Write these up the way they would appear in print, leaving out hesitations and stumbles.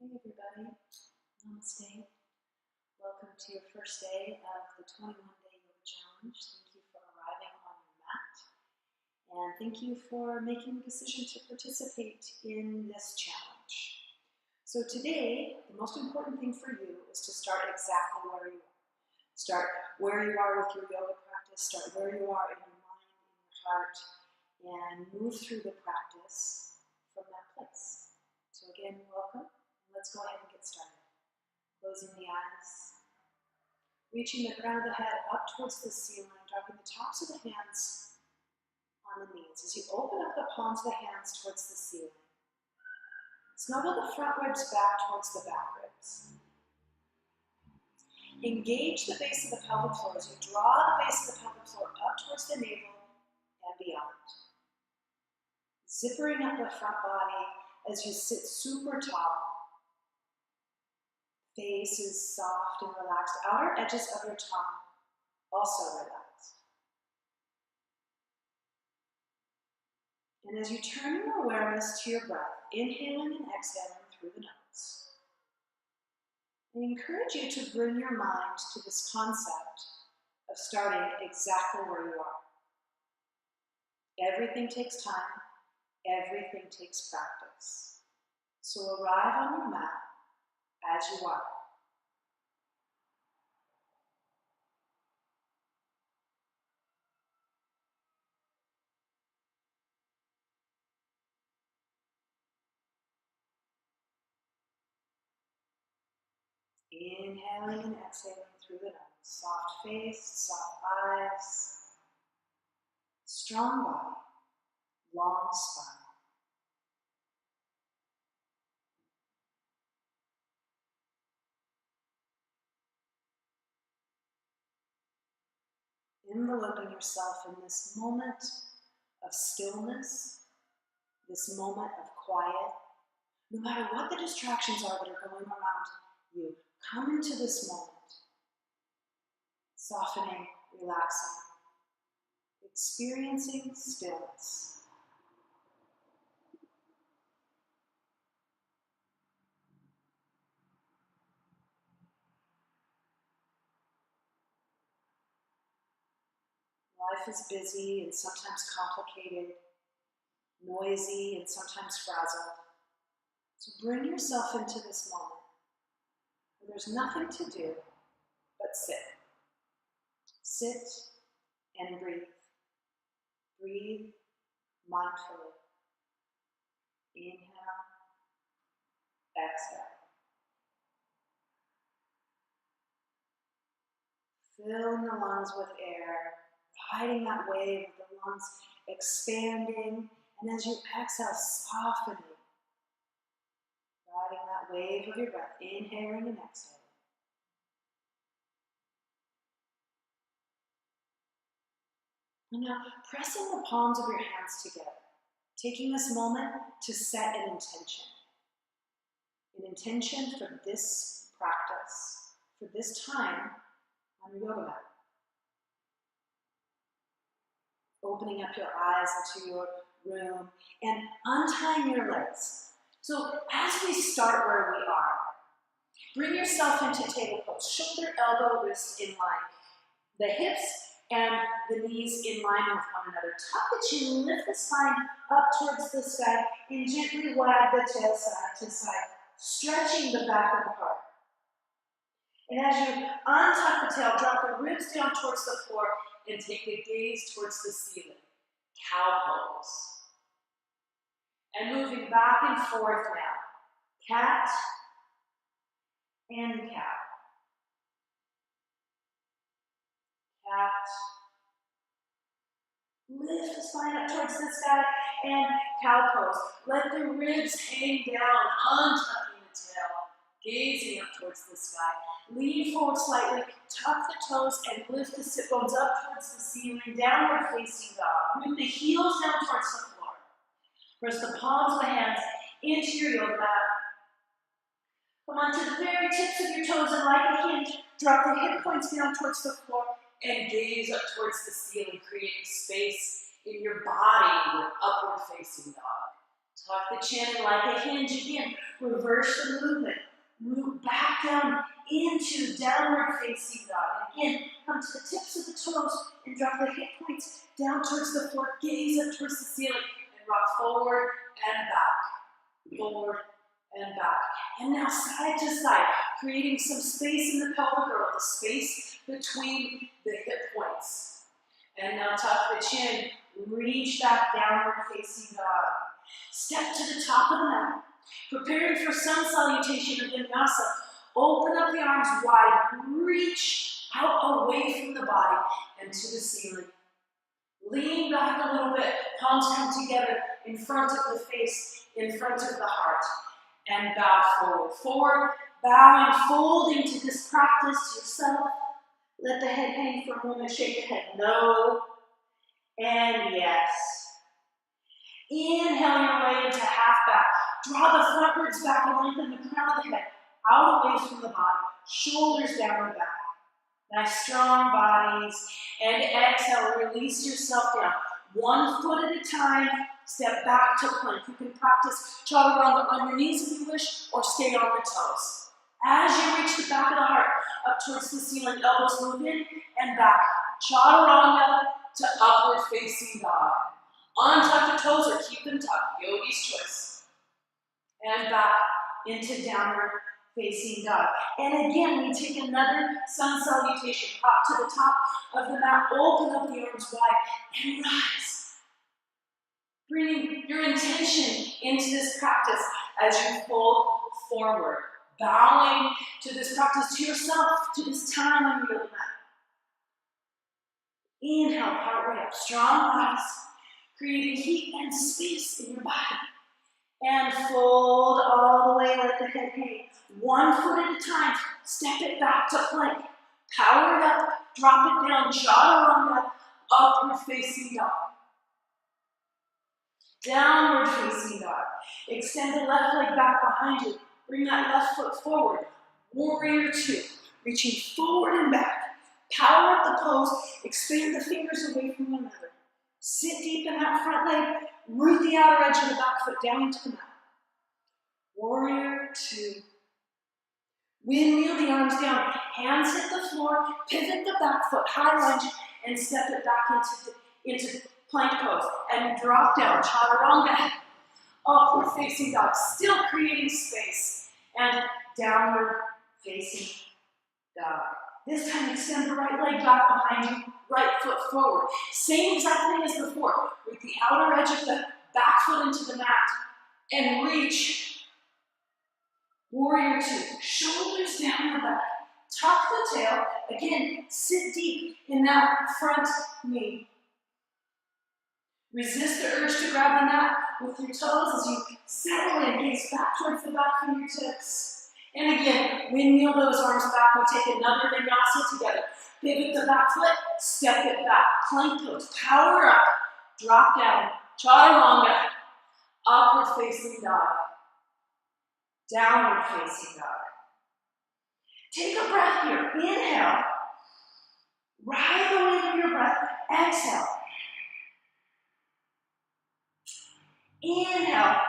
Hey everybody, namaste. Welcome to your first day of the 21-day yoga challenge. Thank you for arriving on your mat, and thank you for making the decision to participate in this challenge. So today, the most important thing for you is to start exactly where you are. Start where you are with your yoga practice, start where you are in your mind, in your heart, and move through the practice from that place. So again, welcome. Let's go ahead and get started. Closing the eyes, reaching the crown of the head up towards the ceiling, dropping the tops of the hands on the knees. As you open up the palms of the hands towards the ceiling, snuggle the front ribs back towards the back ribs. Engage the base of the pelvic floor as you draw the base of the pelvic floor up towards the navel and beyond. Zippering up the front body as you sit super tall. Face is soft and relaxed. Outer edges of your tongue also relaxed. And as you turn your awareness to your breath, inhaling and exhaling through the nose, I encourage you to bring your mind to this concept of starting exactly where you are. Everything takes time. Everything takes practice. So arrive on your mat as you are. Inhaling and exhaling through the nose. Soft face, soft eyes, strong body, long spine. Enveloping yourself in this moment of stillness, this moment of quiet. No matter what the distractions are that are going around you, come into this moment, softening, relaxing, experiencing stillness. Life is busy and sometimes complicated, noisy and sometimes frazzled. So bring yourself into this moment where there's nothing to do but sit. Sit and breathe. Breathe mindfully. Inhale, exhale. Filling the lungs with air, riding that wave of the lungs expanding, and as you exhale, softening, riding that wave of your breath, inhaling and exhaling. And now, pressing the palms of your hands together, taking this moment to set an intention for this practice, for this time on your yoga mat. Opening up your eyes into your room and untying your legs. So as we start where we are, bring yourself into table pose, shoulder, elbow, wrist in line. The hips and the knees in line with one another. Tuck the chin, lift the spine up towards the sky, and gently wag the tail side to side, stretching the back of the heart. And as you untuck the tail, drop the ribs down towards the floor and take the gaze towards the ceiling. Cow pose. And moving back and forth now. Cat and cow. Cat. Lift the spine up towards the sky and cow pose. Let the ribs hang down, untucking the tail, gazing up towards the sky. Lean forward slightly, tuck the toes and lift the sit bones up towards the ceiling, downward facing dog. Root the heels down towards the floor. Press the palms of the hands into your yoga mat. Come on to the very tips of your toes and like a hinge, drop the hip points down towards the floor and gaze up towards the ceiling, creating space in your body with upward facing dog. Tuck the chin in like a hinge again. Reverse the movement. Root back down into downward facing dog. And again, come to the tips of the toes and drop the hip points down towards the floor. Gaze up towards the ceiling and rock forward and back. Forward and back. And now side to side, creating some space in the pelvic girdle, the space between the hip points. And now tuck the chin, reach back, downward facing dog. Step to the top of the mat. Preparing for sun salutation or vinyasa. Open up the arms wide, reach out away from the body and to the ceiling. Lean back a little bit, palms come together in front of the face, in front of the heart. And bow forward. Forward, bowing, folding to this practice yourself. Let the head hang for a moment, shake the head no, and yes. Inhale your way into half back. Draw the front ribs back and lengthen the crown of the head out away from the body. Shoulders down and back. Nice strong bodies. And exhale, release yourself down. 1 foot at a time. Step back to plank. You can practice chaturanga on your knees if you wish, or stay on the toes. As you reach the back of the heart, up towards the ceiling, elbows move in and back. Chaturanga to upward facing dog. Untuck the toes or keep them tucked. Yogi's choice. And back into downward facing dog. And again, we take another sun salutation. Hop to the top of the mat. Open up the arms wide and rise. Bringing your intention into this practice as you fold forward. Bowing to this practice, to yourself, to this time on your yoga mat. Inhale, part way up. Strong bodies, creating heat and space in your body. And fold all the way, let the head hang. 1 foot at a time, step it back to plank. Power it up, drop it down, chaturanga, upward facing dog. Downward facing dog. Extend the left leg back behind you. Bring that left foot forward. Warrior 2. Reaching forward and back. Power up the pose. Expand the fingers away from one another. Sit deep in that front leg. Root the outer edge of the back foot down into the mat. Warrior 2. Windmill the arms down. Hands hit the floor. Pivot the back foot. High lunge. And step it back into plank pose. And drop down. Chaturanga. Upward facing dog. Still creating space. And downward facing dog. This time extend the right leg back behind you. Right foot forward. Same exact thing as before. With the outer edge of the back foot into the mat. And reach. Warrior 2. Shoulders down the back. Tuck the tail. Again, sit deep in that front knee. Resist the urge to grab the mat with your toes as you settle in. Gaze back towards the back fingertips. And again, windmill those arms back. We take another vinyasa together. Pivot the back foot, step it back. Plank pose, power up, drop down. Chaturanga, upward facing dog. Downward facing dog. Take a breath here. Inhale. Ride the weight of your breath. Exhale. Inhale.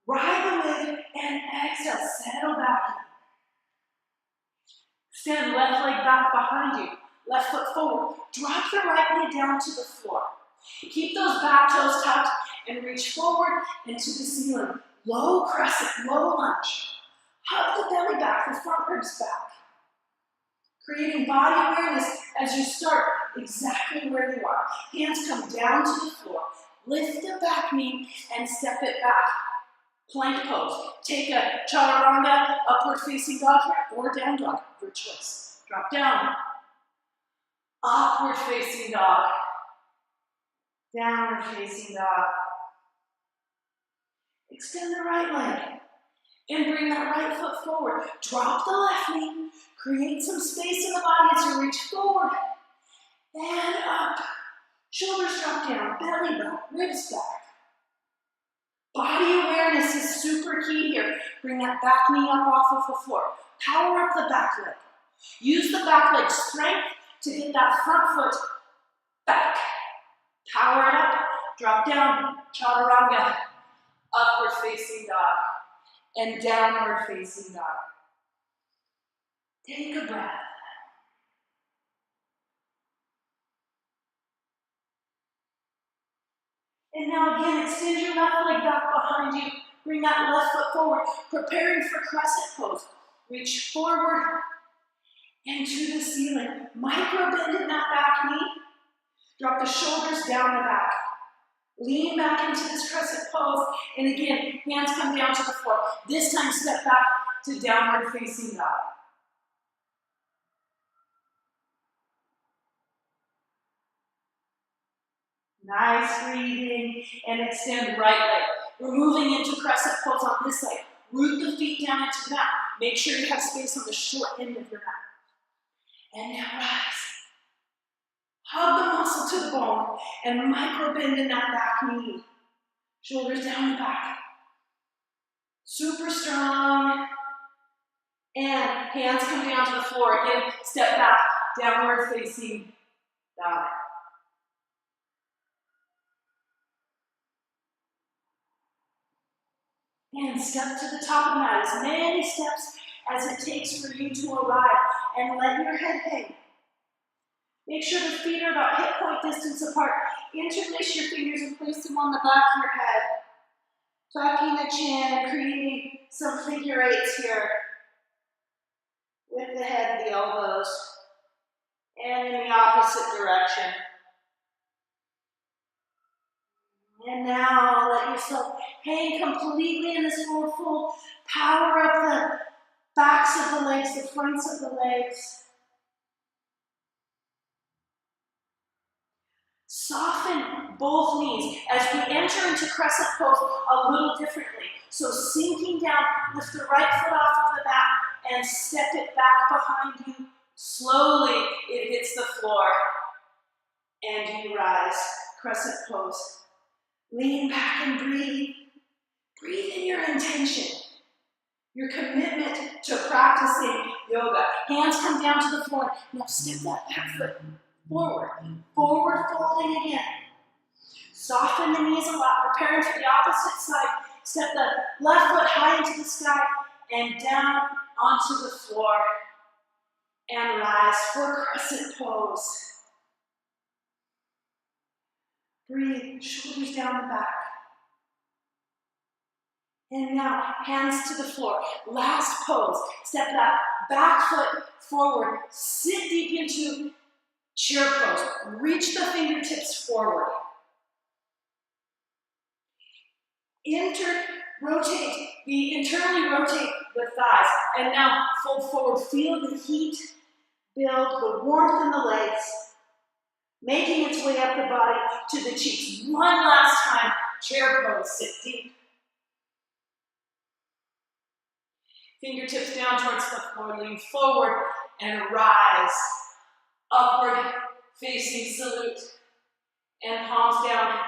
Ride the wave and exhale. Settle back in. Extend left leg back behind you. Left foot forward. Drop the right knee down to the floor. Keep those back toes tucked and reach forward into the ceiling. Low crescent, low lunge. Hug the belly back, the front ribs back. Creating body awareness as you start exactly where you are. Hands come down to the floor. Lift the back knee and step it back. Plank pose. Take a chaturanga, upward facing dog or down dog, your choice. Drop down. Upward facing dog. Downward facing dog. Extend the right leg and bring that right foot forward. Drop the left knee. Create some space in the body as you reach forward and up. Shoulders drop down, belly back, ribs back. Body awareness is super key here. Bring that back knee up off of the floor. Power up the back leg. Use the back leg strength to get that front foot back. Power it up, drop down, chaturanga. upward facing dog, and downward facing dog. Take a breath. And now again, extend your left leg back behind you. Bring that left foot forward, preparing for crescent pose. Reach forward and to the ceiling. Micro bend in that back knee. Drop the shoulders down the back. Lean back into this crescent pose. And again, hands come down to the floor. This time, step back to downward facing dog. Nice breathing. And extend right leg. We're moving into crescent pose on this side. Root the feet down into the mat. Make sure you have space on the short end of your mat. And now rise. Hug the muscle to the bone and micro bend in that back knee. Shoulders down the back. Super strong. And hands come down to the floor. Again, step back, downward facing dog. And step to the top of the mat. As many steps as it takes for you to arrive. And let your head hang. Make sure the feet are about hip point distance apart. Interlace your fingers and place them on the back of your head. Tucking the chin, creating some figure eights here. With the head and the elbows. And in the opposite direction. And now let yourself hang completely in this forward fold. Power up the backs of the legs, the fronts of the legs. Soften both knees as we enter into crescent pose a little differently. So sinking down, lift the right foot off of the mat and step it back behind you. Slowly it hits the floor and you rise. Crescent pose. Lean back and breathe. Breathe in your intention, your commitment to practicing yoga. Hands come down to the floor. Now step that back foot forward. Forward folding again. Soften the knees a lot. Preparing for the opposite side. Step the left foot high into the sky and down onto the floor. And rise for crescent pose. Breathe, shoulders down the back. And now, hands to the floor. Last pose. Step that back foot forward. Sit deep into chair pose. Reach the fingertips forward. Internally rotate the thighs. And now, fold forward. Feel the heat build, the warmth in the legs, making its way up the body to the cheeks. One last time, chair pose. Sit deep. Fingertips down towards the floor, lean forward and rise. Upward facing salute and palms down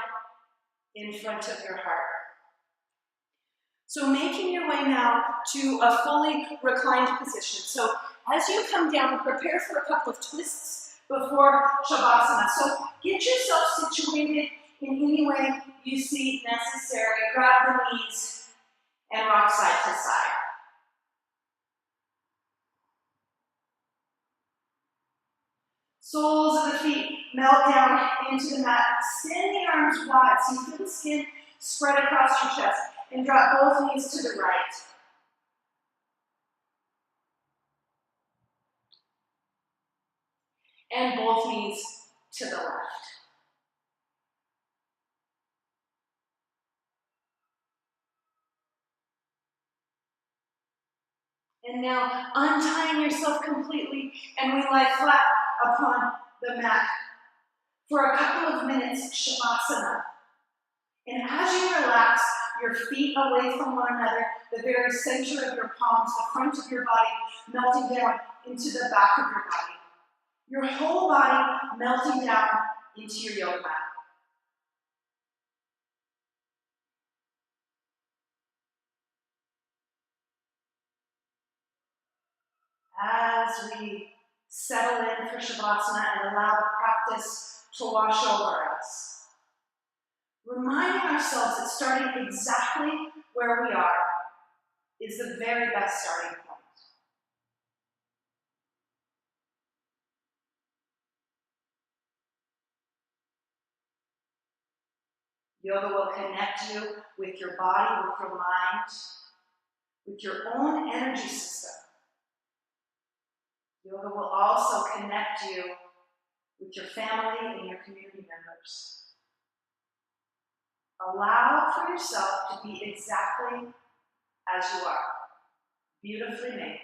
in front of your heart. So making your way now to a fully reclined position. So as you come down, prepare for a couple of twists before Shavasana. So get yourself situated in any way you see necessary. Grab the knees and rock side to side. Soles of the feet melt down into the mat. Extend the arms wide so you feel the skin spread across your chest. And drop both knees to the right. And both knees to the left. And now untying yourself completely, and we lie flat upon the mat for a couple of minutes, Shavasana. And as you relax your feet away from one another, the very center of your palms, the front of your body, melting down into the back of your body. Your whole body melting down into your yoga mat. As we settle in for Shavasana and allow the practice to wash over us, reminding reminding ourselves that starting exactly where we are is the very best starting point. Yoga will connect you with your body, with your mind, with your own energy system. Yoga will also connect you with your family and your community members. Allow for yourself to be exactly as you are, beautifully made.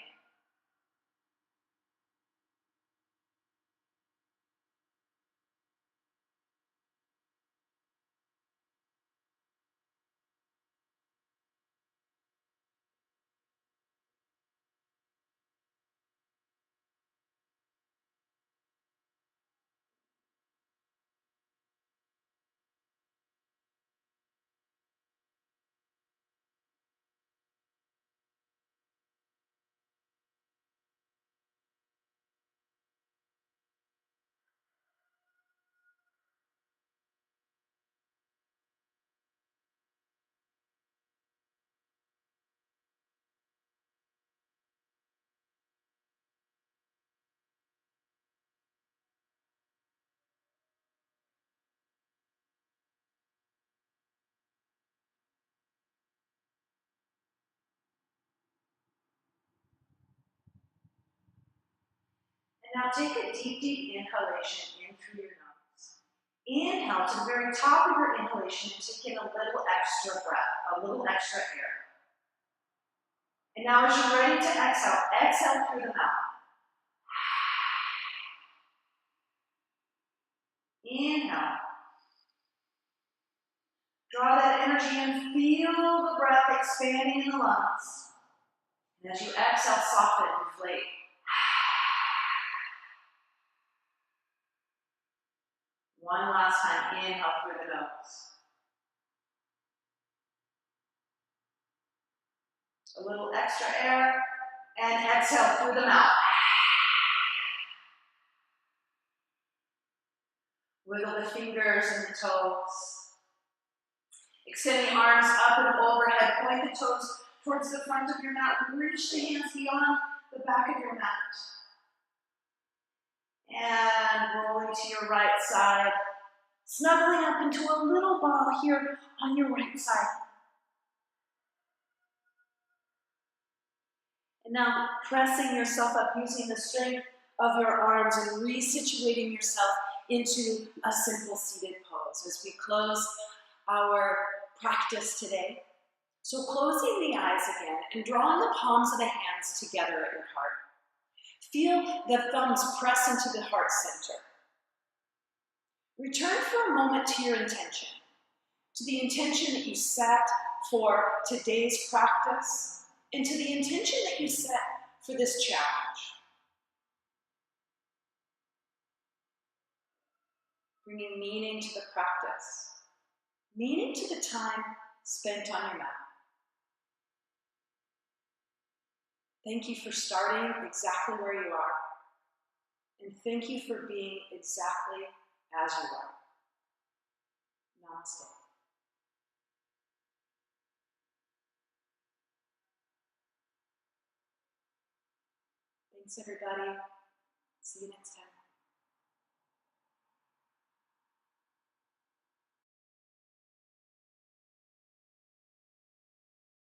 And now take a deep, deep inhalation in through your nose. Inhale to the very top of your inhalation and take in a little extra breath, a little extra air. And now as you're ready to exhale, exhale through the mouth. Inhale. Draw that energy in, feel the breath expanding in the lungs. And as you exhale, soften, inflate. One last time, inhale through the nose. A little extra air, and exhale through the mouth. Wiggle the fingers and the toes. Extend the arms up and overhead. Point the toes towards the front of your mat. Reach the hands beyond the back of your mat. And rolling to your right side. Snuggling up into a little ball here on your right side. And now pressing yourself up using the strength of your arms and resituating yourself into a simple seated pose as we close our practice today. So closing the eyes again and drawing the palms of the hands together at your heart. Feel the thumbs press into the heart center. Return for a moment to your intention, to the intention that you set for today's practice, and to the intention that you set for this challenge. Bringing meaning to the practice, meaning to the time spent on your mat. Thank you for starting exactly where you are, and thank you for being exactly as you are. Namaste. Thanks, everybody. See you next time.